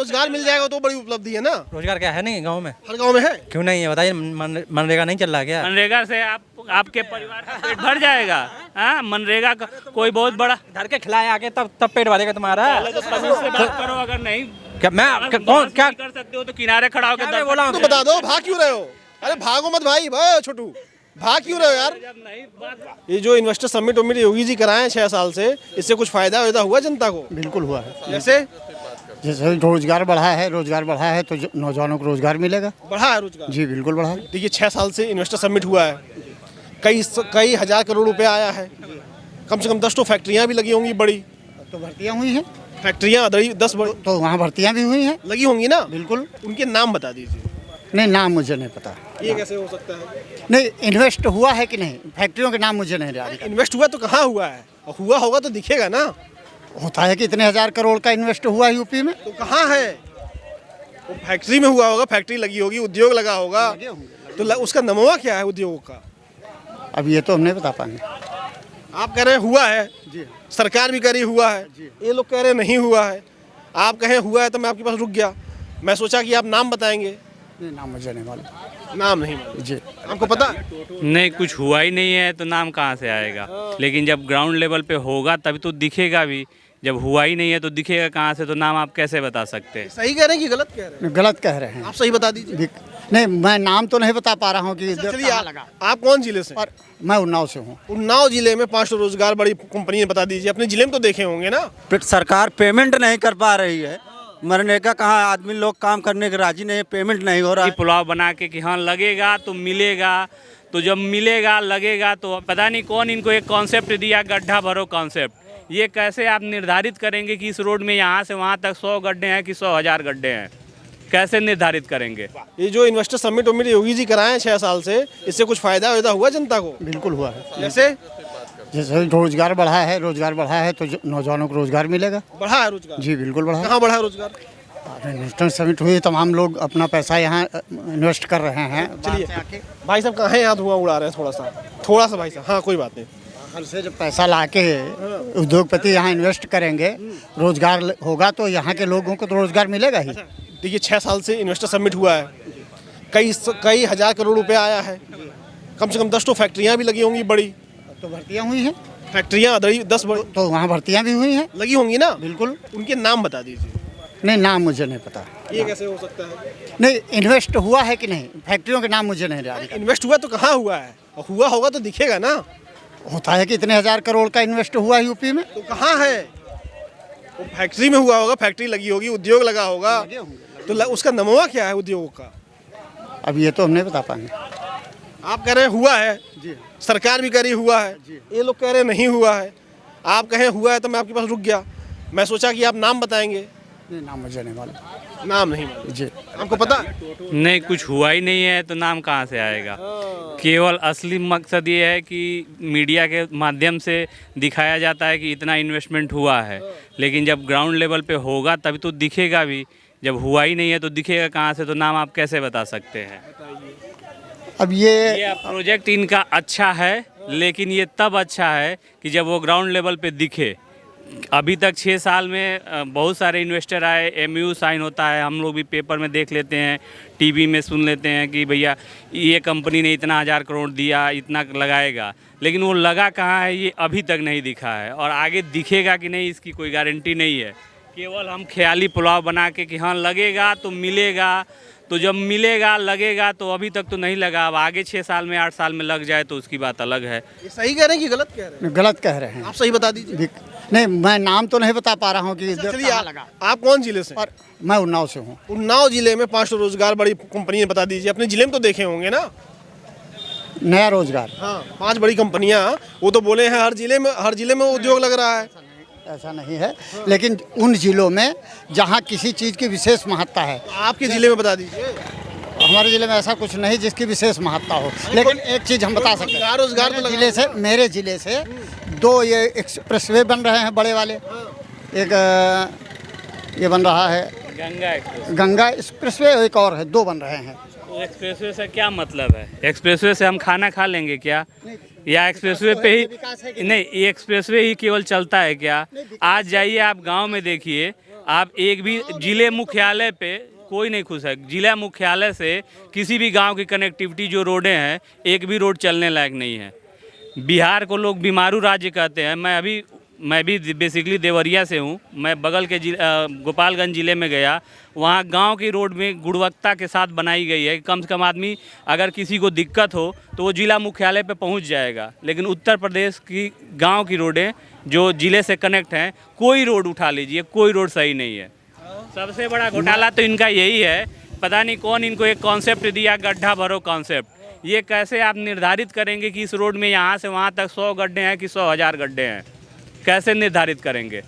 रोजगार मिल जाएगा तो बड़ी उपलब्धि है ना। रोजगार क्या है नहीं गांव में? हर गांव में है। क्यों नहीं है बताइए, मनरेगा नहीं चल रहा क्या? मनरेगा से आपके परिवार का पेट भर जाएगा? हाँ, मनरेगा का कोई बहुत बड़ा घर के खिलाए आके तब पेट भरेगा तुम्हारा। तो तमीज से बात करो, अगर नहीं क्या मैं कौन क्या कर सकते हो तो किनारे खड़ा होकर क्या बोला? तो बता दो, भाग क्यों रहे हो? अरे भागो मत भाई, भाई छोटू, भाग क्यों रहे हो यार? जब नहीं बात ये जो इन्वेस्टर समिट उमिट योगी जी कराए हैं 6 साल से, इससे कुछ फायदा हुआ जनता को? बिल्कुल हुआ है। जैसे रोजगार बढ़ा है तो नौजवानों को रोजगार मिलेगा। बढ़ा है रोजगार? जी बिल्कुल बढ़ा है। देखिए 6 साल से इन्वेस्टर समिट हुआ है, कई हजार करोड़ रुपए आया है, कम से कम 10 तो फैक्ट्रियां भी लगी होंगी बड़ी। तो भर्तियाँ हुई हैं, फैक्ट्रियां 10 तो वहाँ भर्तियाँ भी हुई हैं। लगी होंगी ना? बिल्कुल। उनके नाम बता दीजिए। नहीं, नाम मुझे नहीं पता। ये कैसे हो सकता है? नहीं, इन्वेस्ट हुआ है कि नहीं, फैक्ट्रियों के नाम मुझे नहीं याद। इन्वेस्ट हुआ तो कहाँ हुआ है? और हुआ होगा तो दिखेगा ना। होता है कि इतने हजार करोड़ का इन्वेस्ट हुआ है यूपी में। तो कहाँ है? वो फैक्ट्री में हुआ होगा, फैक्ट्री लगी होगी, उद्योग लगा होगा, तो उसका नमूना क्या है उद्योग का? अब ये तो हम नहीं बता पाएंगे। आप कह रहे हैं हुआ है जी, सरकार भी कह रही हुआ है, ये लोग कह रहे हैं नहीं हुआ है। आप कहें हुआ है तो मैं आपके पास रुक गया, मैं सोचा कि आप नाम बताएंगे। नहीं, नाम मुझे नहीं मालूम। नाम नहीं मालूम जी। आपको पता? नहीं, कुछ हुआ ही नहीं है तो नाम कहाँ से आएगा? लेकिन जब ग्राउंड लेवल पे होगा तभी तो दिखेगा भी। जब हुआ ही नहीं है तो दिखेगा कहाँ से? तो नाम आप कैसे बता सकते हैं? सही कह रहे हैं कि गलत कह रहे हैं? गलत कह रहे हैं आप सही बता दीजिए। नहीं, मैं नाम तो नहीं बता पा रहा हूँ कि चलिए आप कौन जिले से? और मैं उन्नाव से हूँ। उन्नाव जिले में 500 रोजगार बड़ी कंपनी बता दीजिए, अपने जिले में तो देखे होंगे ना। सरकार पेमेंट नहीं कर पा रही है। मनरेगा कहाँ, आदमी लोग काम करने के राजी नहीं है, पेमेंट नहीं हो रहा है। पुलाव बना के कि हाँ लगेगा तो मिलेगा, तो जब मिलेगा लगेगा तो पता नहीं कौन इनको एक कॉन्सेप्ट दिया, गड्ढा भरो कॉन्सेप्ट। ये कैसे आप निर्धारित करेंगे कि इस रोड में यहाँ से वहाँ तक 100 गड्ढे हैं कि 100,000 गड्ढे हैं? कैसे निर्धारित करेंगे? ये जो इन्वेस्टर समिट उमिट योगी जी कराए हैं 6 साल से, इससे कुछ फायदा हुआ जनता को? बिल्कुल हुआ है। जैसे रोजगार बढ़ा है तो नौजवानों को रोजगार मिलेगा। बढ़ा है रोजगार? जी बिल्कुल बढ़ा है। कहाँ बढ़ा है रोजगार? इन्वेस्टर समिट हुई, तमाम लोग अपना पैसा यहाँ इन्वेस्ट कर रहे हैं। चलिए भाई साहब कहाँ हैं? यहाँ धुआं उड़ा रहे हैं थोड़ा सा भाई साहब। हाँ कोई बात नहीं। घर से जब पैसा लाके उद्योगपति यहाँ इन्वेस्ट करेंगे, रोजगार होगा तो यहाँ के लोगों को तो रोजगार मिलेगा ही। देखिए 6 साल से इन्वेस्टर समिट हुआ है, कई हजार करोड़ रुपए आया है, कम से कम 10 तो फैक्ट्रियां भी लगी होंगी बड़ी। तो भर्तियाँ हुई हैं, फैक्ट्रियां 10 तो वहाँ भर्तियाँ भी हुई हैं। लगी होंगी ना? बिल्कुल। उनके नाम बता दीजिए। नहीं, नाम मुझे नहीं पता। ये कैसे हो सकता है? नहीं, इन्वेस्ट हुआ है कि नहीं, फैक्ट्रियों के नाम मुझे नहीं याद। इन्वेस्ट हुआ तो कहाँ हुआ है? और हुआ होगा तो दिखेगा ना। होता है कि इतने हजार करोड़ का इन्वेस्ट हुआ है यूपी में। तो कहाँ है? वो फैक्ट्री में हुआ होगा, फैक्ट्री लगी होगी, उद्योग लगा होगा, तो उसका नमूना क्या है उद्योग का? अब ये तो हम नहीं बता पाएंगे। आप कह रहे हैं हुआ है जी, सरकार भी कह रही हुआ है, ये लोग कह रहे हैं नहीं हुआ है। आप कहें हुआ है तो मैं आपके पास रुक गया, मैं सोचा कि आप नाम बताएंगे। नहीं, नाम मुझे नहीं मालूम। नाम नहीं मालूम जी। आपको पता? नहीं, कुछ हुआ ही नहीं है तो नाम कहाँ से आएगा? केवल असली मकसद ये है कि मीडिया के माध्यम से दिखाया जाता है कि इतना इन्वेस्टमेंट हुआ है, लेकिन जब ग्राउंड लेवल पे होगा तभी तो दिखेगा भी। जब हुआ ही नहीं है तो दिखेगा कहाँ से? तो नाम आप कैसे बता सकते हैं? अब ये प्रोजेक्ट इनका अच्छा है, लेकिन ये तब अच्छा है कि जब वो ग्राउंड लेवल पे दिखे। अभी तक 6 साल में बहुत सारे इन्वेस्टर आए, MOU साइन होता है, हम लोग भी पेपर में देख लेते हैं, टीवी में सुन लेते हैं कि भैया ये कंपनी ने इतना 1000 करोड़ दिया, इतना लगाएगा, लेकिन वो लगा कहाँ है ये अभी तक नहीं दिखा है। और आगे दिखेगा कि नहीं इसकी कोई गारंटी नहीं है। केवल हम ख्याली पुलाव बना के कि हाँ लगेगा तो मिलेगा, तो जब मिलेगा लगेगा तो अभी तक तो नहीं लगा। अब आगे 6 साल में 8 साल में लग जाए तो उसकी बात अलग है। ये सही कह रहे हैं कि गलत कह रहे हैं? गलत कह रहे हैं। आप सही बता दीजिए। नहीं, मैं नाम तो नहीं बता पा रहा हूँ कि चलिए आप कौन जिले से? और मैं उन्नाव से हूँ। उन्नाव जिले में 500 रोजगार बड़ी कंपनी बता दीजिए, अपने जिले में तो देखे होंगे ना। नया रोजगार। हाँ 5 बड़ी कंपनियां, वो तो बोले हैं हर जिले में उद्योग लग रहा है। ऐसा नहीं है, लेकिन उन जिलों में जहाँ किसी चीज़ की विशेष महत्ता है। आपके जिले में बता दीजिए। हमारे जिले में ऐसा कुछ नहीं जिसकी विशेष महत्ता हो, लेकिन एक चीज़ हम बता सकते हैं। रोजगार तो मेरे जिले से 2 ये एक्सप्रेसवे बन रहे हैं बड़े वाले। एक ये बन रहा है गंगा एक्सप्रेसवे, एक और है, 2 बन रहे हैं। तो एक्सप्रेसवे से क्या मतलब है? एक्सप्रेसवे से हम खाना खा लेंगे क्या? या एक्सप्रेसवे पे ही नहीं, ये एक्सप्रेसवे ही केवल चलता है क्या? आज जाइए आप गांव में देखिए, आप एक भी जिले मुख्यालय पे कोई नहीं खुश है। जिला मुख्यालय से किसी भी गांव की कनेक्टिविटी जो रोडें हैं, एक भी रोड चलने लायक नहीं है। बिहार को लोग बीमारू राज्य कहते हैं। मैं भी बेसिकली देवरिया से हूँ। मैं बगल के गोपालगंज ज़िले में गया, वहाँ गांव की रोड में गुणवत्ता के साथ बनाई गई है। कम से कम आदमी अगर किसी को दिक्कत हो तो वो जिला मुख्यालय पे पहुँच जाएगा। लेकिन उत्तर प्रदेश की गांव की रोडें जो ज़िले से कनेक्ट हैं, कोई रोड उठा लीजिए, कोई रोड सही नहीं है। सबसे बड़ा घोटाला तो इनका यही है, पता नहीं कौन इनको एक कॉन्सेप्ट दिया, गड्ढा भरो कॉन्सेप्ट। ये कैसे आप निर्धारित करेंगे कि इस रोड में यहाँ से वहाँ तक 100 गड्ढे हैं कि 100,000 गड्ढे हैं? कैसे निर्धारित करेंगे?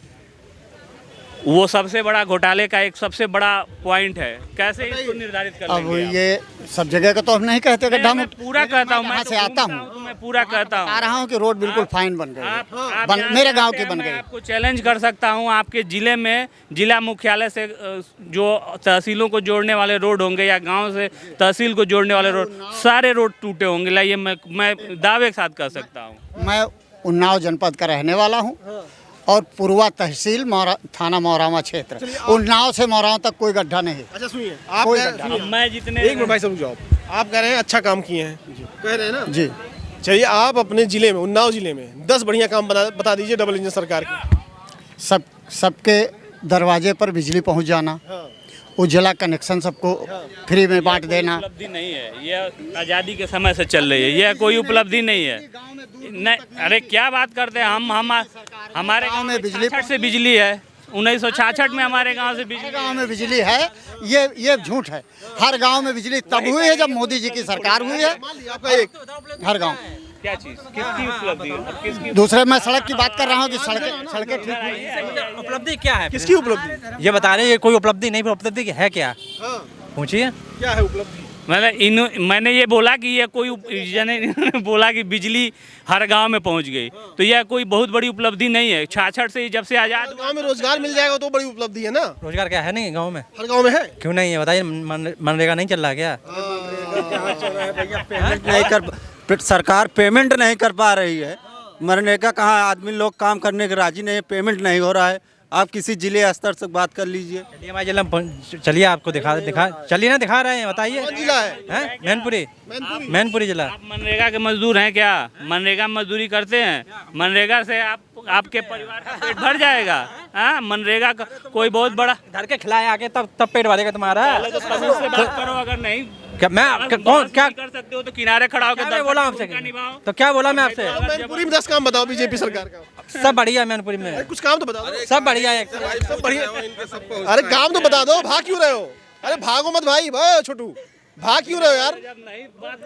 वो सबसे बड़ा घोटाले का एक सबसे बड़ा पॉइंट है। कैसे इसको निर्धारित कर अब लेंगे आप? ये सब जगह का तो हम नहीं कहते गड्ढा मैं पूरा कहता हूँ, मैं तो से आता घूमता हूँ, तो मैं पूरा कहता हूँ। आ रहा हूँ कि रोड बिल्कुल फाइन बन गई आप है। यहाँ मेरे से गांव आते की हैं, बन मैं गई। आपको चैलेंज कर सकता हूँ, आपके ज़िले में जिला मुख्यालय से जो तहसीलों को जोड़ने वाले रोड होंगे या गांव से तहसील को जोड़ने वाले रोड, सारे रोड टूटे होंगे। लाइए मैं दावे के साथ कह सकता हूँ। मैं उन्नाव जनपद का रहने वाला हूँ और पूर्वा तहसील थाना मोरामा क्षेत्र, उन्नाव से मोरामा तक कोई गड्ढा नहीं है। अच्छा सुनिए, आप कोई कह- गड्ढा सुनिए, अब मैं जितने एक मिनट भाई साहब रुक जाओ। आप कह रहे हैं अच्छा काम किए हैं, कह रहे हैं ना जी। चलिए, आप अपने जिले में, उन्नाव जिले में 10 बढ़िया काम बता दीजिए डबल इंजन सरकार के। सबके दरवाजे पर बिजली पहुंच जाना, उज्ज्वला कनेक्शन सबको फ्री में बांट देना। उपलब्धि नहीं है, ये आज़ादी के समय से चल रही है, यह कोई उपलब्धि नहीं है। नहीं, अरे क्या बात करते हैं हम हमारे गांव में बिजली से बिजली है। 1966 में हमारे गांव से बिजली, गांव में बिजली है, ये झूठ है। हर गांव में बिजली तब हुई है जब मोदी जी की सरकार हुई है। आपका एक हर गांव। क्या चीज़, किसकी उपलब्धि है? अब किसकी दूसरे मैं सड़क की बात कर रहा हूँ कि सड़कें ठीक हुई। उपलब्धि क्या है? किसकी उपलब्धि? ये बता रहे हैं, ये कोई उपलब्धि नहीं, उपलब्धि है क्या? हाँ, पूछिए क्या है उपलब्धि? मैंने ये बोला कि ये कोई इन्होंने बोला कि बिजली हर गांव में पहुंच गई, तो यह कोई बहुत बड़ी उपलब्धि नहीं है। 66 से जब से आज़ाद गांव में रोजगार मिल जाएगा तो बड़ी उपलब्धि है ना। रोजगार क्या है नहीं गांव में? हर गांव में है। क्यों नहीं है बताइए? मनरेगा नहीं चल रहा क्या? पेमेंट नहीं कर, सरकार पेमेंट नहीं कर पा रही है। मनरेगा कहाँ, आदमी लोग काम करने के राजी नहीं है, पेमेंट नहीं हो रहा है। आप किसी जिले स्तर से बात कर लीजिए। चलिए हमारे जिला में चलिए, आपको दिखा चलिए ना, दिखा रहे हैं, बताइए। कौन जिला है? हैं? मैनपुरी जिला। आप मनरेगा के मजदूर हैं क्या? मनरेगा में मजदूरी करते हैं? मनरेगा से आपके परिवार का पेट भर जाएगा? हाँ, मनरेगा का कोई बहुत बड़ा धर के खिलाए आके तब पेट भरेगा तुम्हारा। तो कानून से बात करो। अगर नहीं क्या मैं कौन क्या कर सकते हो तो किनारे खड़ा होकर क्या बोला आपसे? भूमिका निभाओ। तो क्या बोला मैं आपसे? मैनपुरी में 10 काम बताओ बीजेपी सरकार का। सब बढ़िया है मैनपुरी में, कुछ काम तो बता दो। सब बढ़िया है। सब बढ़िया। अरे काम तो बता दो, भाग क्यों रहे हो? अरे भागो मत भाई, छोटू, भाग क्यों रहे हो यार? जब नहीं बात